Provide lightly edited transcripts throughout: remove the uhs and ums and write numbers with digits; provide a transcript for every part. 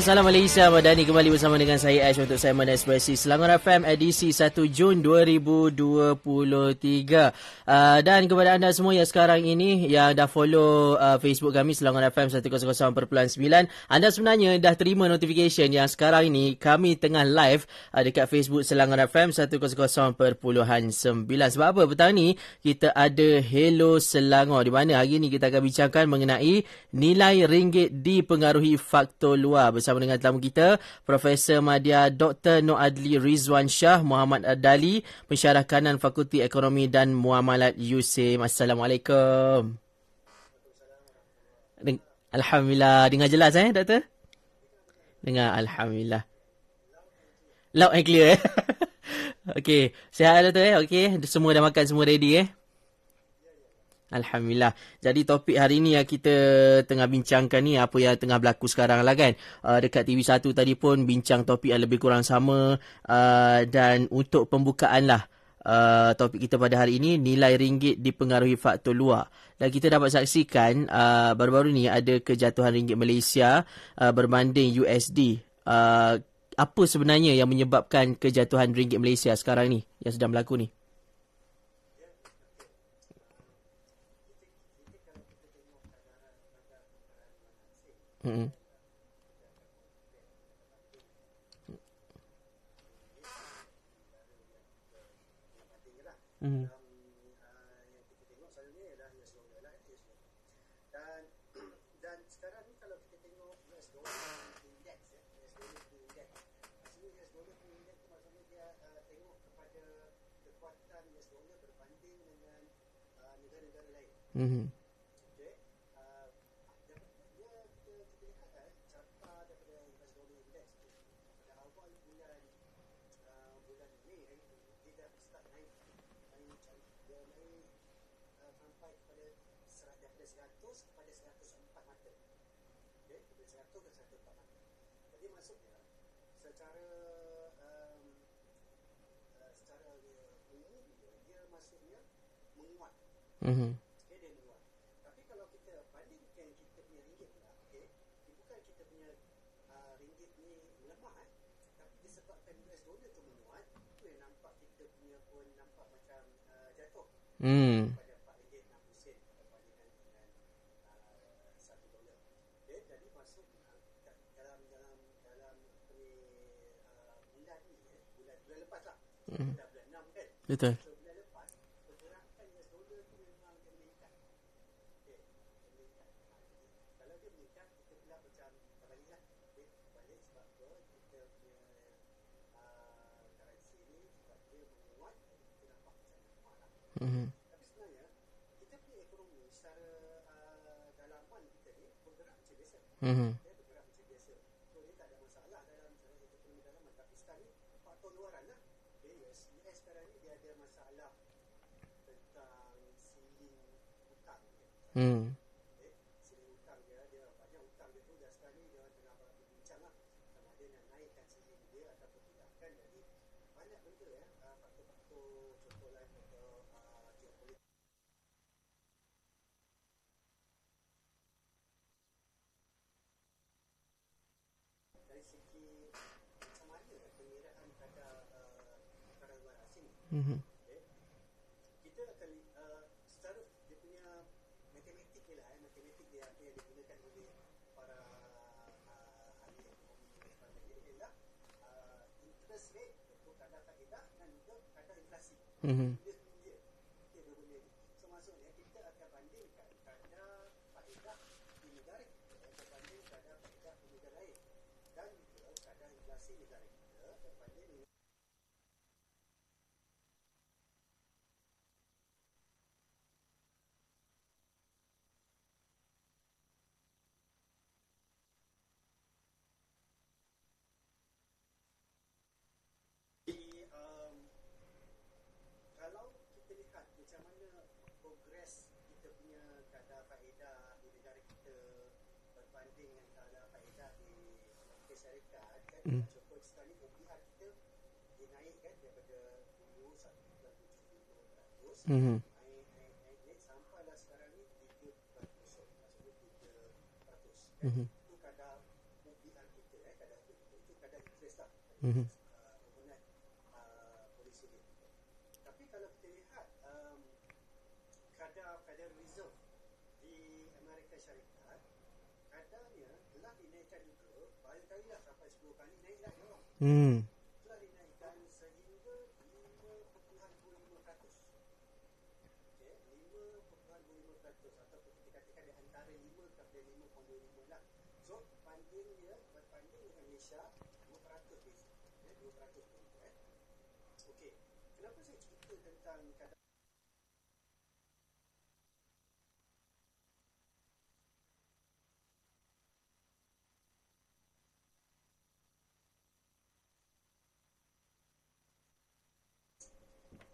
salam Malaysia. Madani kembali bersama dengan saya Ash untuk segmen Ekspresi Selangor FM edisi 1 Jun 2023. Dan kepada anda semua yang sekarang ini yang dah follow Facebook kami Selangor FM 100.9, anda sebenarnya dah terima notification yang sekarang ini kami tengah live dekat Facebook Selangor FM 100.9. Sebab apa? Petang ni kita ada Hello Selangor, di mana hari ini kita akan bincangkan mengenai nilai ringgit dipengaruhi faktor luar bersama dengan tetamu kita Profesor Madya Dr. Nur Adli Rizwan Shah, Muhammad Adali, pensyarah kanan Fakulti Ekonomi dan Muamalat USIM. Assalamualaikum. Alhamdulillah. Dengar jelas Doktor? Dengar, Alhamdulillah. Loud and clear Okey, sihat Doktor Okey, semua dah makan, semua ready Alhamdulillah. Jadi topik hari ni yang kita tengah bincangkan ni apa yang tengah berlaku sekarang lah kan. Dekat TV1 tadi pun bincang topik yang lebih kurang sama. Dan untuk pembukaan lah topik kita pada hari ini, nilai ringgit dipengaruhi faktor luar. Dan kita dapat saksikan baru-baru ni ada kejatuhan ringgit Malaysia berbanding USD. Apa sebenarnya yang menyebabkan kejatuhan ringgit Malaysia sekarang ni yang sedang berlaku ni? Hmm. Hmm. Dan sekarang ni kalau kita tengok US dollar index, US dollar index, maksudnya US dollar index tu maksudnya dia tengok kepada kekuatan US dollar berbanding dengan negara-negara lain. Hmm. Kepada 104 mata. Okey, dari 100 ke 104 mata. Jadi maksudnya secara umum dia maksudnya menguat. Okey, dia menguat. Tapi kalau kita bandingkan kita punya ringgit pula, okey, bukan kita punya ringgit ni lemah tapi disebabkan US dollar tu menguat, tu yang nampak kita punya pun nampak macam jatuh. Betul. Bulan lepas pergerakan US dollar tu memang dia meningkat. Okey, dia meningkat. Kalau dia meningkat, kita pula macam terbaliklah. Okey, terbalik sebab kita punya currency ni sebab dia menguat, kita nampak macam lemah lah. Tapi sebenarnya kita punya ekonomi secara dalaman kita ni bergerak macam biasa. Dia bergerak macam biasa. So dia tak ada masalah dalam ekonomi dalaman. Tapi sekarang ni faktor luaran lah. US sekarang ni dia ada masalah tentang siling hutang dia. Siling hutang dia banyak hutang dia tu, dan sekarang ni dia tengah berbincang lah sama ada nak naikkan siling dia ataupun tidak kan. Jadi banyak benda faktor-faktor contoh lain faktor geopolitik. Dari segi macam mana pengiraan kadar perkara luar asing, kita akan secara dia punya matematik ni lah, matematik dia apa yang digunakan oleh para ahli ekonomi sebagainya ialah interest rate, iaitu kadar faedah dan juga kadar inflasi. Dia dua benda ni. So maksudnya kita akan bandingkan kadar faedah di negara kita berbanding kadar faedah di negara lain, dan juga kadar inflasi negara kita berbanding dengan kalau kita lihat macam mana progres kita punya kadar faedah di negara kita berbanding dengan kadar faedah di Amerika Syarikat kan, contoh sekarang ni OPR kita dinaikkan daripada dulu 1.75%, naik sampailah sekarang ni 3%, maksudnya 3%. Itu kadar OPR kita bangunan polisi dia. Tapi kalau kita lihat kadar Federal Reserve di Amerika Syarikat, kadarnya telah dinaikkan juga, kali-kali lah sampai 10 kali naik lah dia orang. Telah dinaikkan sehingga 5.25%. Okay, 5.25% ataupun kita katakan di antara 5 sampai 5.25 lah. So, berbanding dengan Malaysia 2% basic. 2% basic. Okey, kenapa saya cerita tentang kadar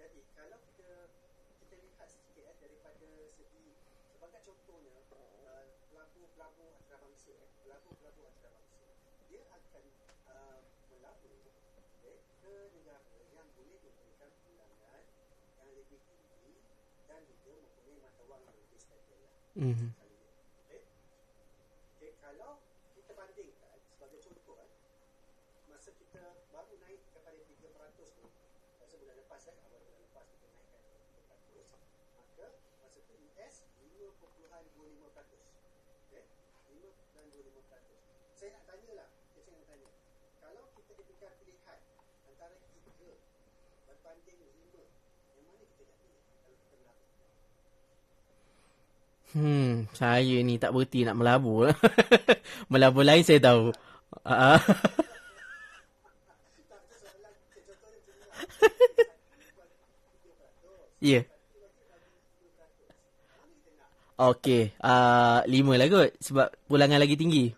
jadi kalau kita lihat sikit daripada segi sebagai contohnya pelabuh antarabangsa dia akan melabur ke negara yang boleh memberikan pulangan yang lebih tinggi dan juga mempunyai mata wang yang lebih stabil lah. Okay, kalau kita bandingkan sebagai contoh masa kita baru naik kepada 3% tu, masa bulan lepas awal bulan lepas kita naikkan 3%, maka masa tu US 5.25%. Okay, 5.25%. Saya nak tanya kalau kita diberikan pilihan antara 3 berbanding 5, yang mana kita nak pilih kalau kita melabur? Saya ni tak berhenti nak melabur. Melabur lain saya tahu. Ya. Okey, 5 lah kot sebab pulangan lagi tinggi.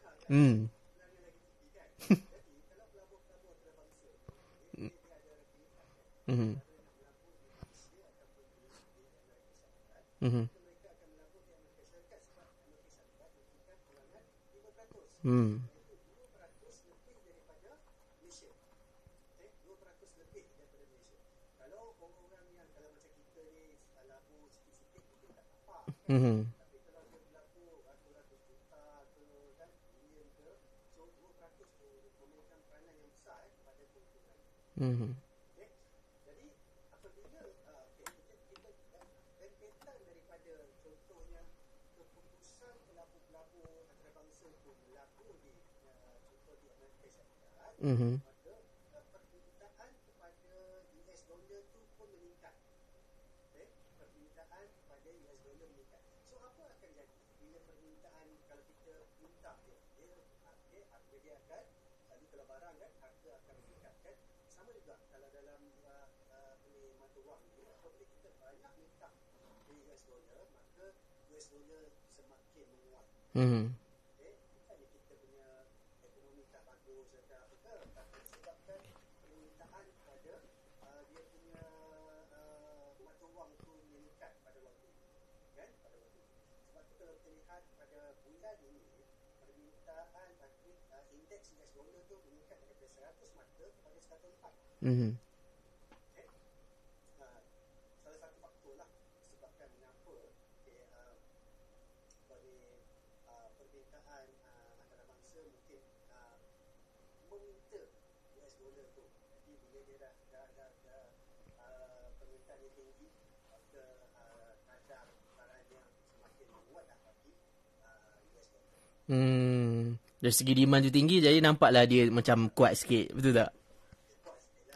Tapi kalau dia berlaku ratus juta ke kan bilion ke, so 2% tu memberikan peranan yang besar kepada keuntungan. Okay? Jadi apabila kita rentetan daripada contohnya keputusan pelabuh-pelabuh antarabangsa itu berlaku di contoh di Amerika Syarikat, maka permintaan kepada US dollar tu pun meningkat. Okay? Permintaan kepada US dollar meningkat. So apa akan jadi bila permintaan, kalau kita minta dia harga dia akan, tadi kalau barang kan harga akan meningkat kan. Sama juga kalau dalam mata wang ni, apabila kita banyak minta di US dollar, maka US dollar semakin menguat. Okay? Bukannya kita punya ekonomi tak bagus atau apa ke, tapi sebabkan permintaan kepada dia punya mata wang tu meningkat pada waktu itu. Kan? Pada waktu itu. Sebab tu kalau kita lihat pada bulan ini, permintaan indeks US dollar tu meningkat daripada 100 mata kepada 104. Okay? Salah satu faktor lah sebabkan mengapa permintaan antarabangsa mungkin meminta US dollar tu. Jadi bila dia dah permintaan dia tinggi, maka kadar barangnya semakin menguat bagi US dollar. Dari segi demand tu tinggi, jadi nampaklah dia macam kuat sikit. Betul tak?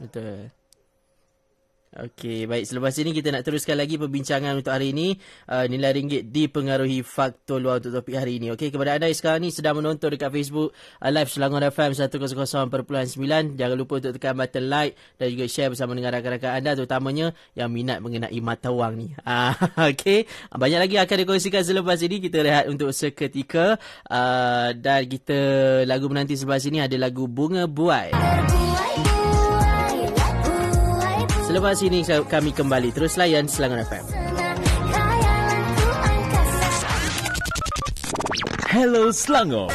Betul. Okey, baik. Selepas ini kita nak teruskan lagi perbincangan untuk hari ini. Nilai ringgit dipengaruhi faktor luar untuk topik hari ini. Okey, kepada anda yang sekarang ni sedang menonton dekat Facebook Live Selangor FM 100.9, jangan lupa untuk tekan button like dan juga share bersama dengan rakan-rakan anda, terutamanya yang minat mengenai mata wang ni. Okey, banyak lagi akan dikongsikan selepas ini. Kita rehat untuk seketika. Dan kita lagu menanti selepas ini ada lagu Bunga Buai. Selepas ini kami kembali. Terus layan Selangor FM. Hello Selangor.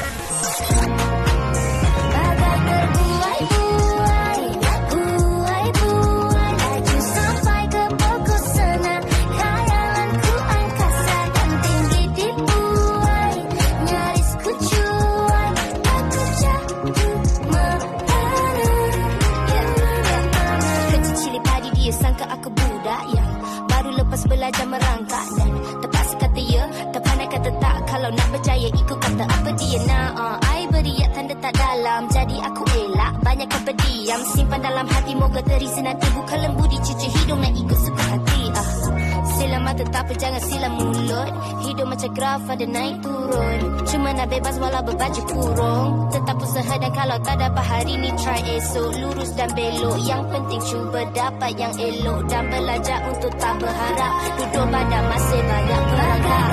belajar merangkak dan terpaksa kata ya, terpandai kata tak. Kalau nak berjaya ikut kata apa dia nak. I beriak tanda tak dalam, jadi aku elak. Banyakkan berdiam, simpan dalam hati. Moga terisi nanti, buka lembu di cuci hidung nak ikut suka hati. Silam mata tapi jangan silam mulut. Hidup macam graf ada naik turun. Cuma nak bebas walau berbaju kurung. Tetap usaha dan kalau tak dapat hari ni try esok. Lurus dan belok, yang penting cuba dapat yang elok. Dan belajar untuk tak berharap. Duduk badan masih banyak perangkap.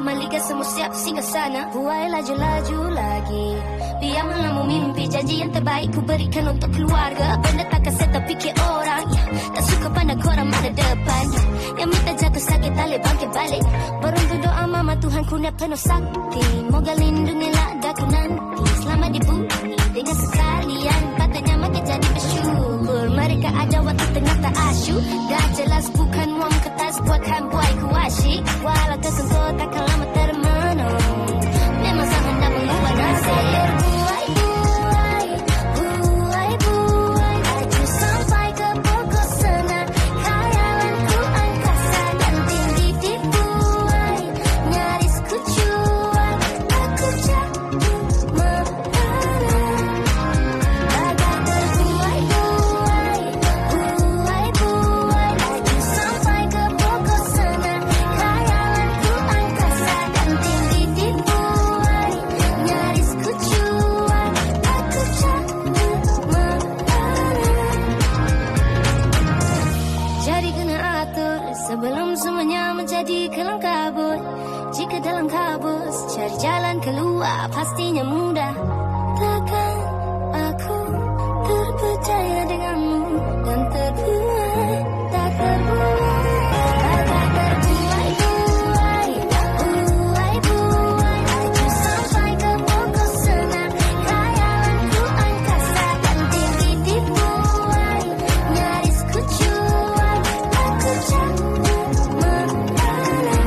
Maliga semua siap singgah sana. Buai laju-laju lagi. Biar melamu mimpi. Janji yang terbaik ku berikan untuk keluarga. Benda takkan saya terfikir orang ya. Tak suka pandang korang mana depan ya. Yang minta jatuh sakit tak boleh bangkit balik. Beruntung doa mama Tuhan ku nak penuh sakti. Moga lindungilah daku nanti. Selama di bumi dengan sekalian. Patutnya makin jadi bersyukur. Mereka ada waktu tengah tak asyuk. Dah jelas bukan wang kertas buatkan buai ku asyik. Walau tersentuh takkan lama termenung. Memang sangat nak mengubah nasib. Buai, buai, buai. Laju sampai ke pokok sana. Khayalanku angkasa dan tinggi di buai. Nyaris ku cuai. Aku jatuh mempana. Bagai terbuai, buai. Buai, buai. Laju sampai ke pokok sana. Khayalanku angkasa dan tinggi di buai. Nyaris ku cuai. Aku jatuh mempana. Jadi kena atur sebelum semuanya menjadi kelam kabut. Jika dalam kabus cari jalan keluar pastinya mudah. Takkan aku terpercaya denganmu dan terbuai, tak terbuai. Bagai terbuai, buai, buai, buai. Laju sampai ke pokok sana. Khayalanku angkasa dan tinggi di buai. Nyaris ku cuai. Aku jatuh mempana.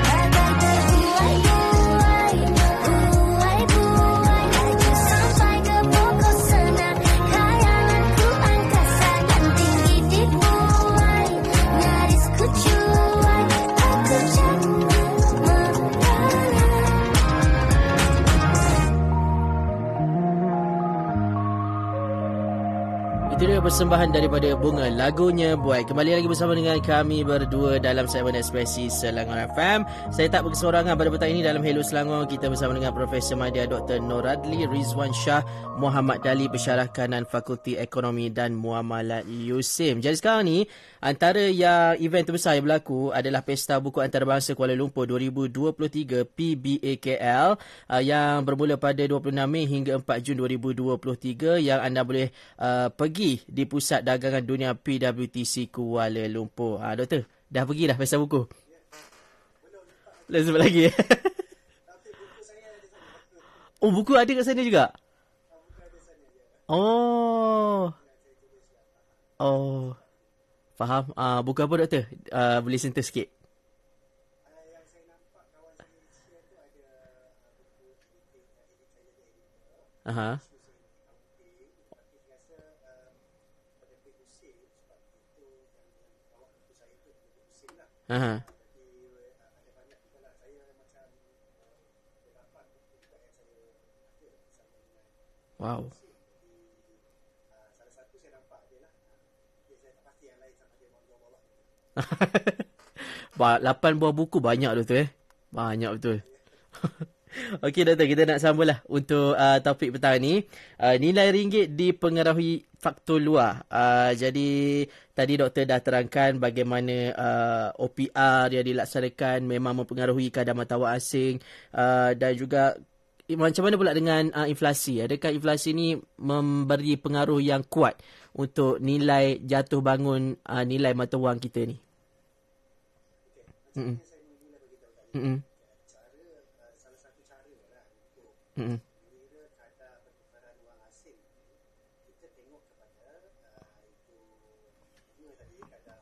Bagai terbuai, buai, buai, buai. Laju sampai ke pokok sana. Khayalanku angkasa dan tinggi di buai. Nyaris ku cuai. Aku jatuh mempana. Itu dia persembahan daripada Bunga, lagunya Buai. Kembali lagi bersama dengan kami berdua dalam segmen Ekspresi Selangor FM. Saya tak berkesorangan pada petang ini dalam Hello Selangor. Kita bersama dengan Profesor Madya Dr. Noradli Rizwan Shah Muhammad Dali, Pensyarah Kanan Fakulti Ekonomi dan Muamalat USIM. Jadi sekarang ni antara yang event terbesar yang berlaku adalah Pesta Buku Antarabangsa Kuala Lumpur 2023 PBAKL yang bermula pada 26 Mei hingga 4 Jun 2023 yang anda boleh pergi di Pusat Dagangan Dunia PWTC Kuala Lumpur. Doktor, dah pergi dah Pesta Buku? Belum sempat lagi. Oh, buku ada kat sana juga? Oh. Oh. Faham. Buku apa doktor? Boleh sentuh sikit. Yang saya nampak kawan saya share tu ada buku Aha. Aha. Wow. salah satu saya nampak dia lah. Saya tak pasti yang lain sama dia mau bawa. 8 buah buku banyak doktor Banyak betul. Okey doktor, kita nak sambunglah untuk topik petang ni. Nilai ringgit dipengaruhi faktor luar. Jadi tadi doktor dah terangkan bagaimana OPR yang dilaksanakan memang mempengaruhi kadar mata wang asing, dan juga macam mana pula dengan inflasi? Adakah inflasi ni memberi pengaruh yang kuat untuk nilai jatuh bangun nilai mata wang kita ni? Salah satu cara lah untuk bila kadar pertukaran wang asing, kita tengok kepada lima tadi, kadar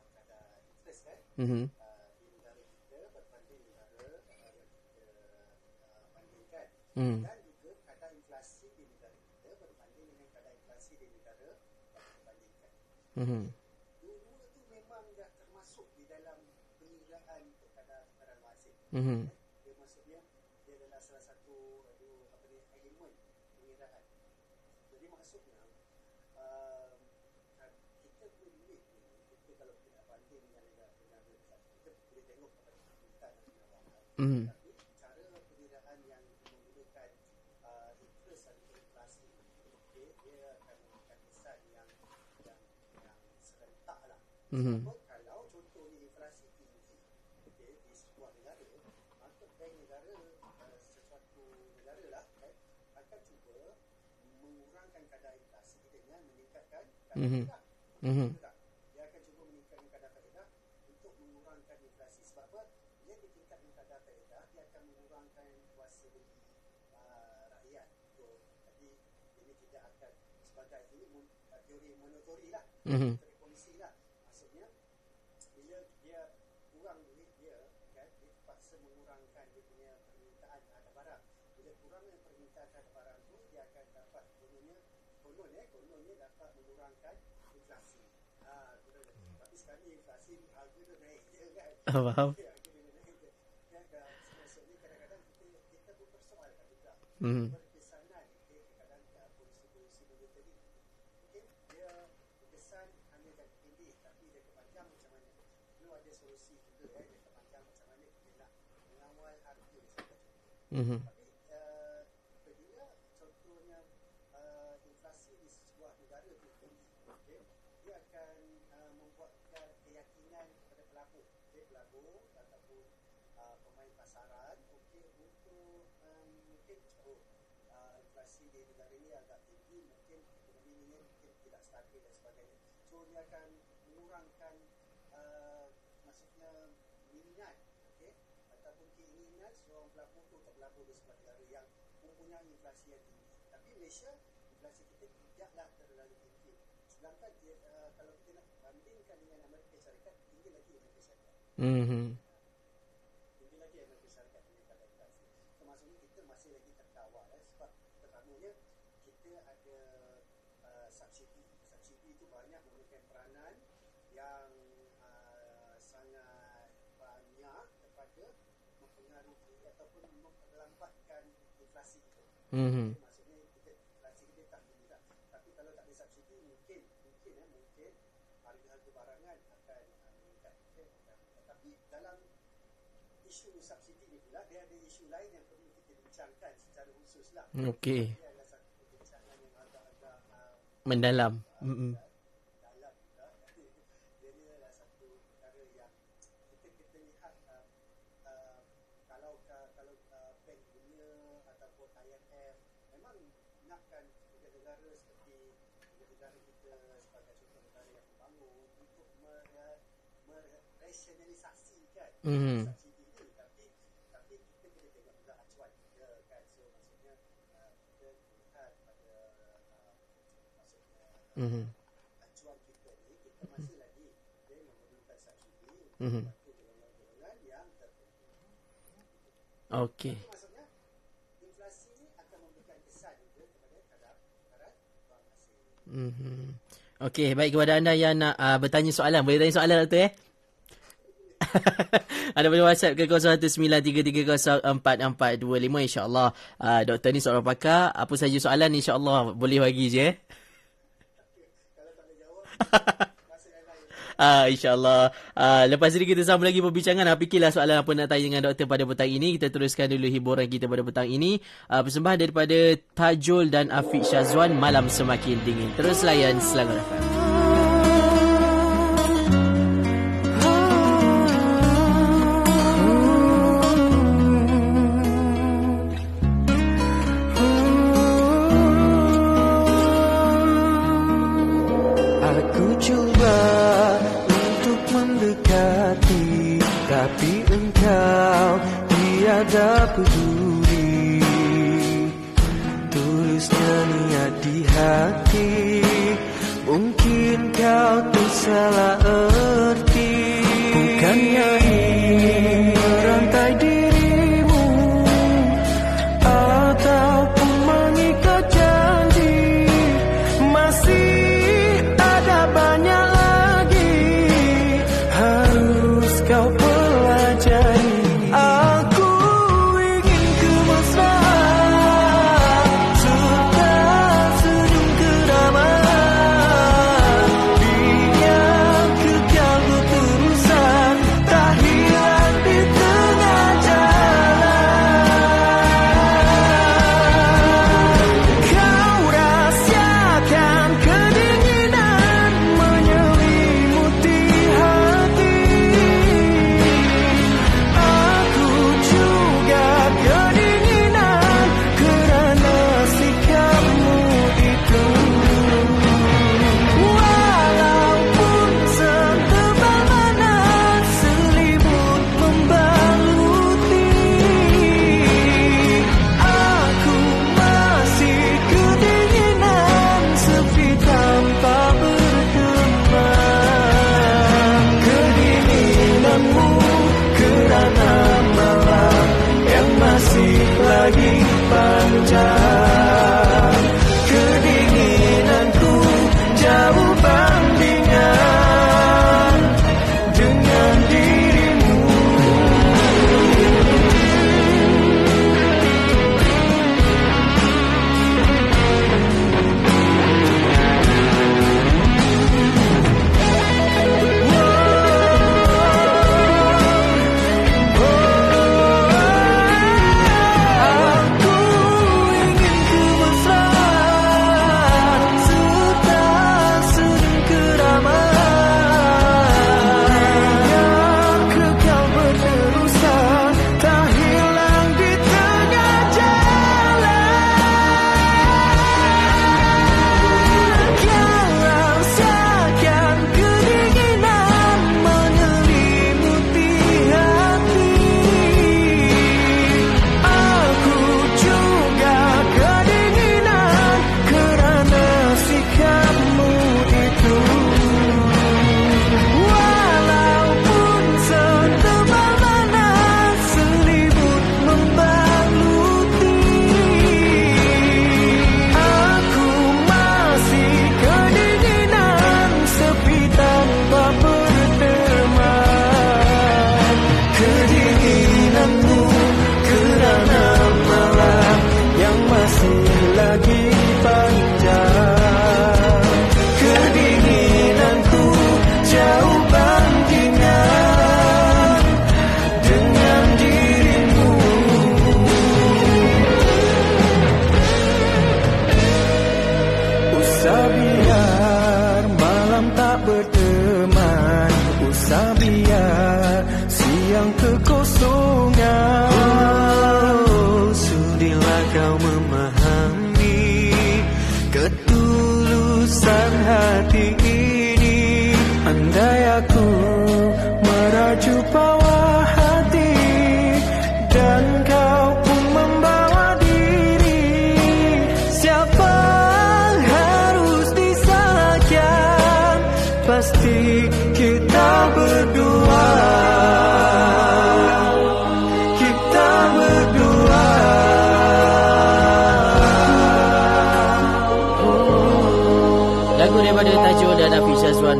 interest kan. Di negara kita berbanding negara yang kita bandingkan. Dan juga kadar inflasi di negara kita berbanding dengan kadar inflasi di negara yang kita bandingkan. Dua tu memang dah termasuk di dalam pengiraan kadar tukaran asing. Dia maksudnya dia adalah salah satu elemen pengiraan. Jadi maksudnya kita punya duit ni, kita kalau kita nak banding dengan negara kita boleh tengok kepada kita dan pengawasan. Tapi cara pengiraan yang menggunakan interest atau inflasi, dia akan menggunakan kesan yang serentak lah. Sebab kalau contohnya inflasi tinggi di sebuah negara, maka bank negara, sesuatu negara lah akan cuba mengurangkan kadar inflasi dengan meningkatkan kadar faedah. Dia akan cuba meningkatkan kadar faedah untuk mengurangkan inflasi. Sebab apa? Bila ditingkatkan kadar faedah, dia akan mengurangkan kuasa beli rakyat. Jadi ini tidak akan sebagai ini teori monetary lah, teori polisi lah. Maksudnya bila dia kurang duit dia kan, dia terpaksa mengurangkan dia punya permintaan terhadap barang. Bila kurangnya permintaan terhadap barang tu, dia akan dapat kononnya dapat mengurangkan inflasi. Tapi sekarang ni inflasi harga dia naik je kan. Faham. Harga dia naik je. Dan maksudnya kadang-kadang kita pun persoalkan juga. Berkesanan kadang-kadang polisi monetary. Mungkin dia berkesan hanya jangka pendek, tapi jangka panjang macam mana? Perlu ada solusi juga jangka panjang macam mana kita nak mengawal harga misalnya. Tapi bila contohnya inflasi di sebuah negara tu tinggi, dia akan membuatkan keyakinan kepada pelabur ataupun pemain pasaran untuk mungkin inflasi di negara ini agak tinggi, mungkin ekonomi ini mungkin tidak stabil dan sebagainya. So dia akan mengurangkan maksudnya minat ataupun keinginan seorang pelabur tu untuk berlabur di sebuah negara yang mempunyai inflasi yang tinggi. Tapi Malaysia, inflasi kita tidaklah terlalu tinggi. Sedangkan kalau kita nak bandingkan dengan Amerika Syarikat, tinggi lagi Amerika Syarikat. Tinggi lagi Amerika Syarikat dengan kadar inflasi. So maksudnya kita masih lagi terkawal sebab pertamanya kita ada subsidi. Subsidi itu banyak memberikan peranan yang sangat banyak kepada mempengaruhi ataupun melambatkan inflasi kita. Maksudnya inflasi kita tak tinggi lah. Tapi kalau tak ada subsidi mungkin harga-harga barangan akan meningkat. Tapi dalam isu subsidi ni pula dia ada isu lain yang perlu kita bincangkan secara khusus lah. Okey. Dia adalah satu perbincangan yang agak-agak mendalam. dalam juga. Dia adalah satu perkara yang kita lihat kalau Bank Dunia ataupun IMF memang nakkan negara-negara seperti negara kita sebagai contoh negara yang membangun untuk merasionalisasikan subsidi ini, tapi kita kena tengok juga acuan kita kan. So maksudnya kita lihat pada maksudnya acuan kita ni, kita masih lagi memerlukan subsidi untuk golongan-golongan yang tertentu. Okey. Maksudnya inflasi ni akan memberikan kesan juga kepada kadar tukaran wang asing. Okey, baik, kepada anda yang nak bertanya soalan, boleh tanya soalan Dr. Ada boleh WhatsApp ke 0193304425. InsyaAllah doktor ni seorang pakar, apa saja soalan insyaAllah boleh bagi je. Kalau tak boleh jawab, masa yang lain. InsyaAllah. Lepas ini kita sambung lagi perbincangan. Fikirlah soalan apa nak tanya dengan doktor pada petang ini. Kita teruskan dulu hiburan kita pada petang ini. Persembahan daripada Tajul dan Afiq Syazwan, Malam Semakin Dingin. Terus layan Selangor FM. Aku cuba untuk mendekati, tapi engkau tiada peduli. Tulisnya niat di hati, mungkin kau tersalah panjang. Kedinginanku jauh bandingan dengan dirimu.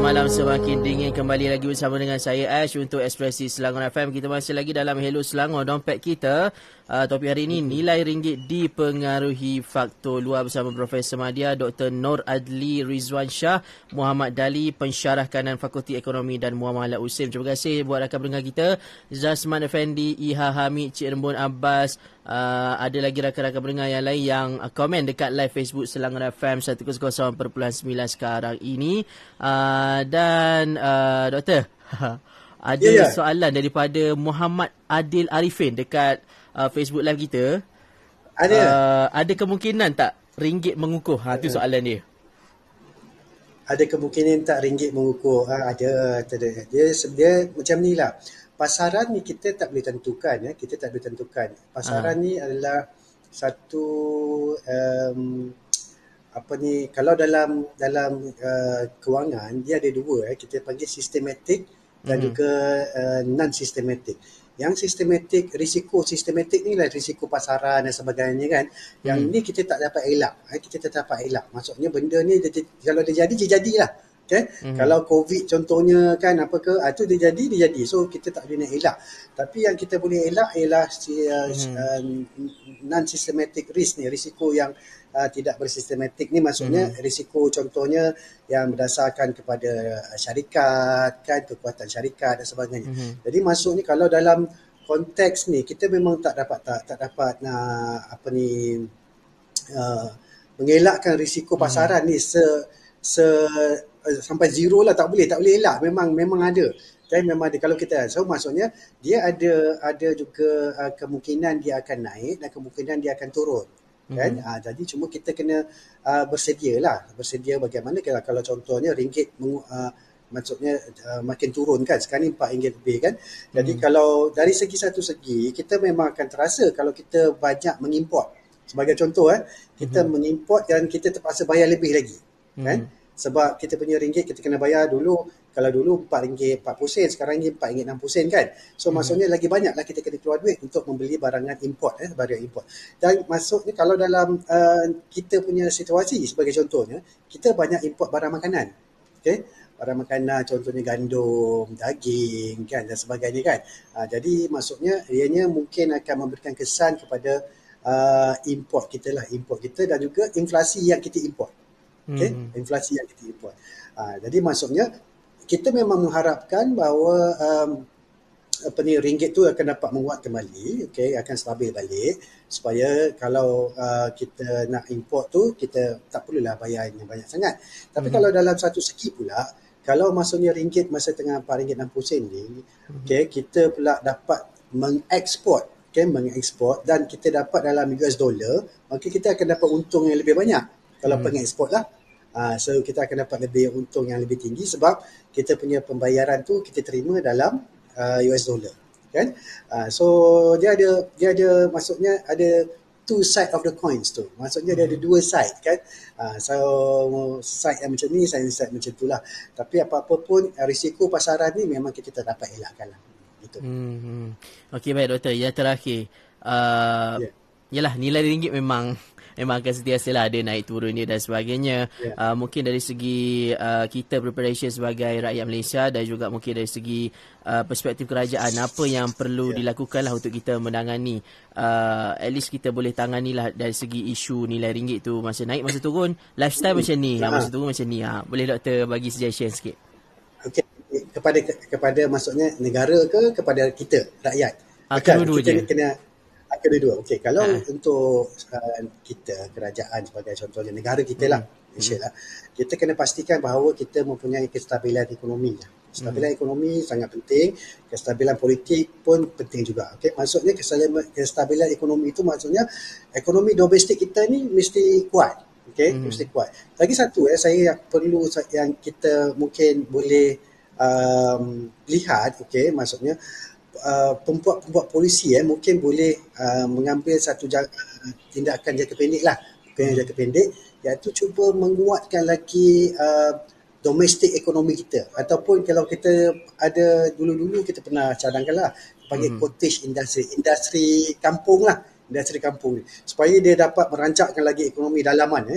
Malam semakin dingin. Kembali lagi bersama dengan saya Ash untuk Ekspresi Selangor FM. Kita masih lagi dalam Hello Selangor. Dompet kita topik hari ini, nilai ringgit dipengaruhi faktor luar, bersama Profesor Madya Dr. Nur Adli Rizwan Shah, Muhammad Dali, pensyarah kanan Fakulti Ekonomi, dan Muhammad Usim. Terima kasih buat rakan pendengar kita, Zasman Effendi, Iha Hamid, Cik Rembun Abbas. Ada lagi rakan-rakan pendengar yang lain yang komen dekat live Facebook Selangor FM 100.9 sekarang ini. Dan Doktor, ada soalan daripada Muhammad Adil Arifin dekat Facebook live kita. Ada kemungkinan tak ringgit mengukuh? Itu soalan dia. Ada kemungkinan tak ringgit mengukuh? Ada. Dia macam ni lah. Pasaran ni kita tak boleh tentukan. Kita tak boleh tentukan. Pasaran ni adalah satu kalau dalam kewangan dia ada dua, kita panggil sistematik dan juga non-sistematik. Yang sistematik, risiko sistematik ni lah risiko pasaran dan sebagainya kan. Yang ni kita tak dapat elak. Kita tak dapat elak. Maksudnya benda ni kalau dia jadilah. Okay? Kalau COVID contohnya kan tu dia jadi. So kita tak boleh nak elak. Tapi yang kita boleh elak ialah non-systematic risk ni, risiko yang tidak bersistematik ni, maksudnya risiko contohnya yang berdasarkan kepada syarikat kan, kekuatan syarikat dan sebagainya. Jadi maksudnya kalau dalam konteks ni kita memang tak dapat nak mengelakkan risiko pasaran ni sampai zero lah, tak boleh elak, memang ada. Okay, memang ada. Kalau kita, so maksudnya dia ada juga kemungkinan dia akan naik dan kemungkinan dia akan turun. Kan? Jadi cuma kita kena bersedia bagaimana kalau contohnya ringgit maksudnya makin turun kan, sekarang ni RM4 lebih kan. Jadi kalau dari satu segi kita memang akan terasa kalau kita banyak mengimport. Sebagai contoh kita mengimport dan kita terpaksa bayar lebih lagi kan. Sebab kita punya ringgit kita kena bayar dulu, kalau dulu RM4.40, sekarang RM4.60 kan. So maksudnya lagi banyak lah kita kena keluar duit untuk membeli barangan import, barang import. Dan maksudnya kalau dalam kita punya situasi sebagai contohnya, kita banyak import barang makanan. Okay? Barang makanan contohnya gandum, daging kan dan sebagainya kan. Jadi maksudnya ianya mungkin akan memberikan kesan kepada import kita dan juga inflasi yang kita import. Okay? Inflasi yang kita import. Jadi maksudnya kita memang mengharapkan bahawa ringgit tu akan dapat menguat kembali, okay, akan stabil balik supaya kalau kita nak import tu kita tak perlulah bayar yang banyak sangat. Tapi kalau dalam satu segi pula, kalau maksudnya ringgit masa tengah RM4.60 ni, okay, kita pula dapat mengeksport, dan kita dapat dalam US dollar, maka kita akan dapat untung yang lebih banyak kalau pengeksport lah. So kita akan dapat lebih untung yang lebih tinggi sebab kita punya pembayaran tu kita terima dalam US dollar kan. So dia ada maksudnya ada two side of the coins tu. Maksudnya dia ada dua side kan. So side yang macam ni, side macam tu lah. Tapi apa-apa pun risiko pasaran ni memang kita tak dapat elakkan lah. Gitu. Okey, baik doktor. Yang terakhir, yalah, nilai ringgit memang akan sentiasa lah ada naik turun dia dan sebagainya. Mungkin dari segi kita preparation sebagai rakyat Malaysia dan juga mungkin dari segi perspektif kerajaan, apa yang perlu dilakukan lah untuk kita menangani, at least kita boleh tangani lah dari segi isu nilai ringgit tu masa naik masa turun, lifestyle macam ni, masa turun macam ni. Boleh doktor bagi suggestion sikit? Okey, kepada maksudnya negara ke kepada kita rakyat? Kedua-dua je. Kedua-dua. Okey, kalau untuk kita kerajaan sebagai contohnya negara kita lah, Malaysia lah, kita kena pastikan bahawa kita mempunyai kestabilan ekonomi. Kestabilan ekonomi sangat penting, kestabilan politik pun penting juga. Okey, maksudnya kestabilan ekonomi itu maksudnya ekonomi domestik kita ni mesti kuat. Okey, mesti kuat. Lagi satu saya perlu yang kita mungkin boleh lihat, okey, maksudnya pembuat polisi mungkin boleh mengambil satu tindakan jangka pendek lah, bukan jangka pendek, iaitu cuba menguatkan lagi domestik ekonomi kita, ataupun kalau kita ada dulu kita pernah cadangkan lah panggil cottage industri kampung lah, industri kampung ni, supaya dia dapat merancangkan lagi ekonomi dalaman,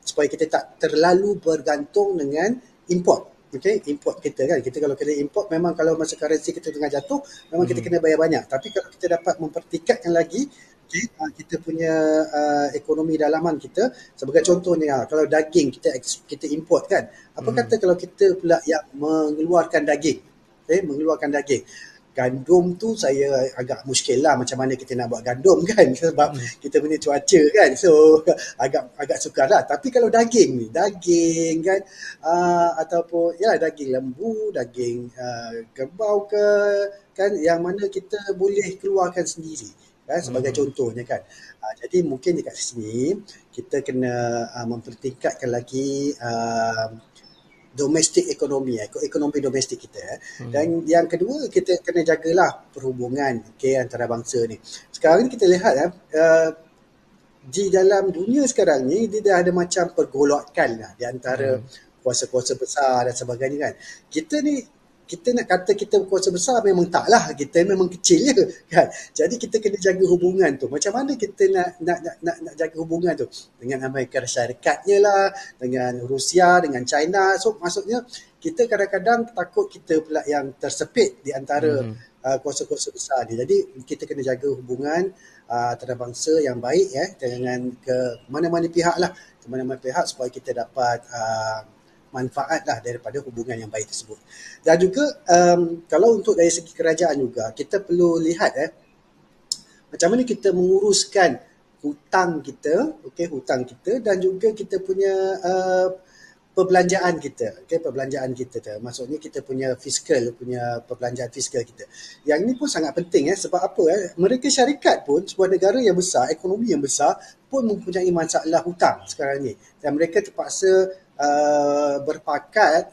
supaya kita tak terlalu bergantung dengan import. Okay, import kita kan. Kita kalau kena import, memang kalau masa currency kita tengah jatuh, memang kita kena bayar banyak. Tapi kalau kita dapat mempertingkatkan lagi kita punya ekonomi dalaman kita, sebagai contohnya kalau daging kita import kan. Apa kata kalau kita pula yang mengeluarkan daging, mengeluarkan daging. Gandum tu saya agak muskil lah macam mana kita nak buat gandum kan, sebab kita punya cuaca kan, so agak sukar lah. Tapi kalau daging kan, ataupun daging lembu, daging kerbau ke kan, yang mana kita boleh keluarkan sendiri kan, sebagai contohnya kan. Jadi mungkin dekat sini kita kena mempertingkatkan lagi domestik ekonomi domestik kita. Dan yang kedua, kita kena jagalah perhubungan antara bangsa ni. Sekarang ni kita lihat di dalam dunia sekarang ni dia dah ada macam pergolakan lah di antara kuasa-kuasa besar dan sebagainya kan. Kita nak kata kita kuasa besar, memang taklah, kita memang kecil je kan. Jadi kita kena jaga hubungan tu. Macam mana kita nak jaga hubungan tu? Dengan Amerika Syarikatnya lah, dengan Rusia, dengan China. So maksudnya kita kadang-kadang takut kita pula yang tersepit di antara kuasa-kuasa besar ni. Jadi kita kena jaga hubungan antara bangsa yang baik dengan ke mana-mana pihak lah, ke mana-mana pihak, supaya kita dapat manfaat lah daripada hubungan yang baik tersebut. Dan juga kalau untuk dari segi kerajaan juga, kita perlu lihat macam mana kita menguruskan hutang kita, hutang kita, dan juga kita punya perbelanjaan kita, perbelanjaan kita tu. Maksudnya kita punya perbelanjaan fiskal kita. Yang ini pun sangat penting sebab apa? Mereka syarikat pun, sebuah negara yang besar, ekonomi yang besar pun mempunyai masalah hutang sekarang ni. Dan mereka terpaksa berpakat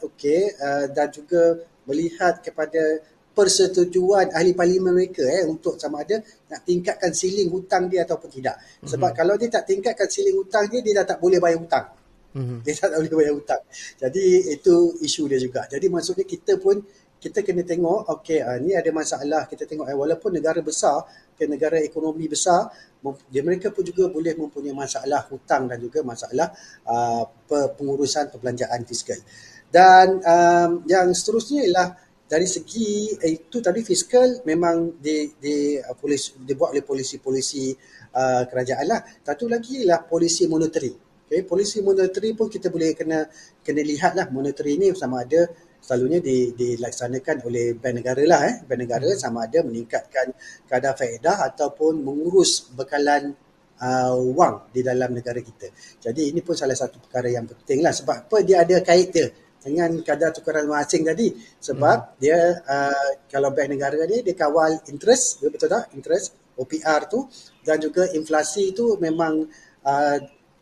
dan juga melihat kepada persetujuan ahli parlimen mereka untuk sama ada nak tingkatkan siling hutang dia ataupun tidak. Sebab kalau dia tak tingkatkan siling hutang dia dah tak boleh bayar hutang. Dia tak boleh bayar hutang. Jadi itu isu dia juga. Jadi maksudnya kita kena tengok, okey, ni ada masalah. Kita tengok walaupun negara besar, negara ekonomi besar, mereka pun juga boleh mempunyai masalah hutang dan juga masalah pengurusan perbelanjaan fiskal. Dan yang seterusnya ialah dari segi itu tadi fiskal memang dibuat oleh polisi-polisi kerajaan lah. Satu lagi ialah polisi monetary. Okay, polisi monetary pun kita boleh kena lihat lah. Monetary ni sama ada selalunya dilaksanakan oleh bank negara lah. Bank negara sama ada meningkatkan kadar faedah ataupun mengurus bekalan wang di dalam negara kita. Jadi ini pun salah satu perkara yang penting lah. Sebab apa? Dia ada kait dia dengan kadar tukaran wang asing tadi. Sebab dia kalau bank negara dia kawal interest, betul tak? Interest, OPR tu, dan juga inflasi tu memang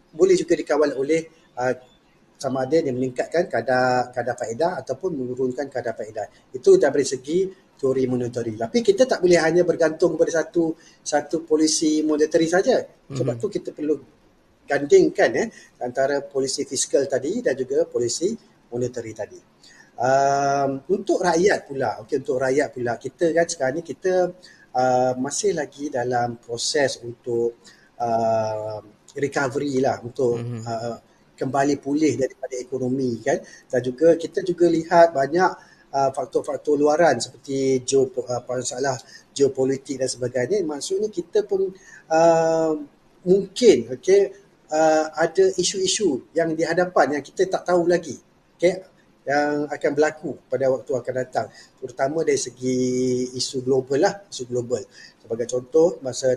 boleh juga dikawal oleh sama ada dia meningkatkan kadar faedah ataupun menurunkan kadar faedah. Itu dari segi teori monetary. Tapi kita tak boleh hanya bergantung kepada satu polisi monetary saja. Sebab tu kita perlu gandingkan antara polisi fiskal tadi dan juga polisi monetary tadi. Untuk rakyat pula, untuk rakyat pula, kita kan sekarang ni kita masih lagi dalam proses untuk recovery lah, untuk kembali pulih daripada ekonomi kan. Dan juga kita juga lihat banyak faktor-faktor luaran seperti masalah geopolitik dan sebagainya. Maksudnya kita pun mungkin ada isu-isu yang dihadapan yang kita tak tahu lagi, yang akan berlaku pada waktu akan datang, terutama dari segi isu global lah, isu global. Sebagai contoh, masa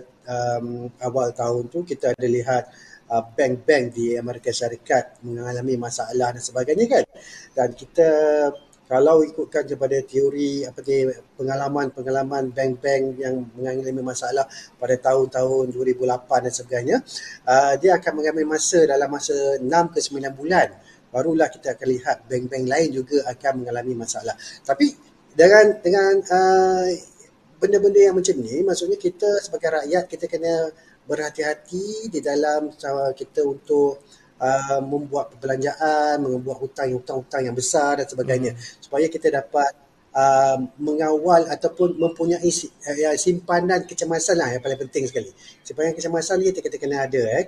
awal tahun tu kita ada lihat bank-bank di Amerika Syarikat mengalami masalah dan sebagainya kan. Dan kita kalau ikutkan kepada teori pengalaman bank-bank yang mengalami masalah pada tahun-tahun 2008 dan sebagainya, dia akan mengambil masa dalam masa 6 ke 9 bulan barulah kita akan lihat bank-bank lain juga akan mengalami masalah. Tapi dengan benda-benda yang macam ni, maksudnya kita sebagai rakyat kita kena berhati-hati di dalam kita untuk membuat perbelanjaan, membuat hutang-hutang yang besar dan sebagainya, supaya kita dapat mengawal ataupun mempunyai simpanan kecemasan lah yang paling penting sekali. Simpanan kecemasan ni kita kena ada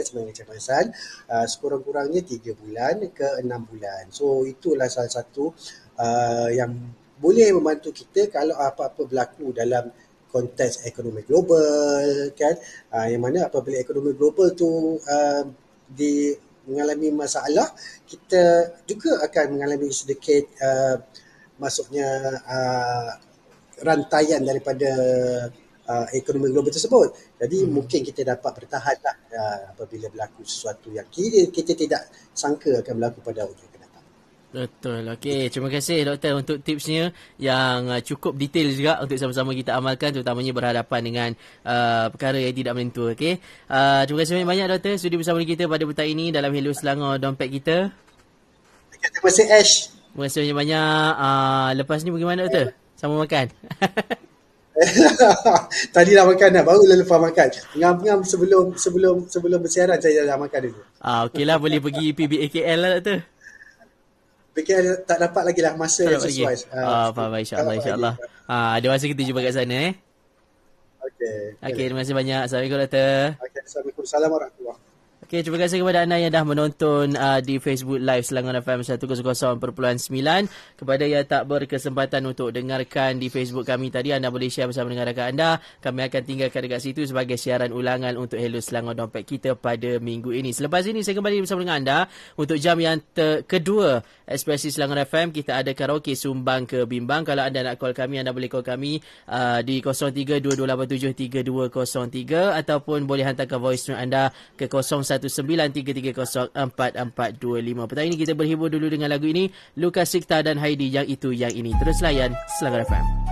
simpanan kecemasan sekurang-kurangnya 3 bulan ke 6 bulan. So itulah salah satu yang boleh membantu kita kalau apa-apa berlaku dalam konteks ekonomi global kan, yang mana apabila ekonomi global tu mengalami masalah, kita juga akan mengalami sedikit maksudnya rantaian daripada ekonomi global tersebut. Jadi mungkin kita dapat bertahan lah apabila berlaku sesuatu yang kita tidak sangka akan berlaku pada waktu yang akan datang. Betul. Okey, terima kasih doktor untuk tipsnya yang cukup detail juga untuk sama-sama kita amalkan, terutamanya berhadapan dengan perkara yang tidak menentu. Okey. Terima kasih banyak doktor sudi bersama kita pada petang ini dalam Hello Selangor Dompet kita. Terima kasih Ash. Terima kasih banyak-banyak. Lepas ni bagaimana doktor? Sama makan? Tadi dah makan dah, barulah lepas makan. Ngam-ngam sebelum bersiaran saya dah makan dulu. Okeylah, boleh pergi PBAKL lah doktor. PKL tak dapat lagi lah masa yang sesuai. Faham, insyaAllah. Ada masa kita jumpa kat sana Okey, terima kasih banyak. Assalamualaikum doktor. Assalamualaikum warahmatullahi. Okey, terima kasih kepada anda yang dah menonton di Facebook Live Selangor FM 100.9. Kepada yang tak berkesempatan untuk dengarkan di Facebook kami tadi, anda boleh share bersama dengan rakan anda. Kami akan tinggalkan dekat situ sebagai siaran ulangan untuk Hello Selangor Dompet kita pada minggu ini. Selepas ini saya kembali bersama dengan anda untuk jam yang kedua Ekspresi Selangor FM. Kita ada karaoke sumbang ke bimbang. Kalau anda nak call kami, anda boleh call kami di 0322873203 ataupun boleh hantarkan voice note anda ke 0193304425. Petang ini kita berhibur dulu dengan lagu ini, Lukas Sikta dan Heidi, Yang Itu Yang Ini. Terus layan Selangor FM.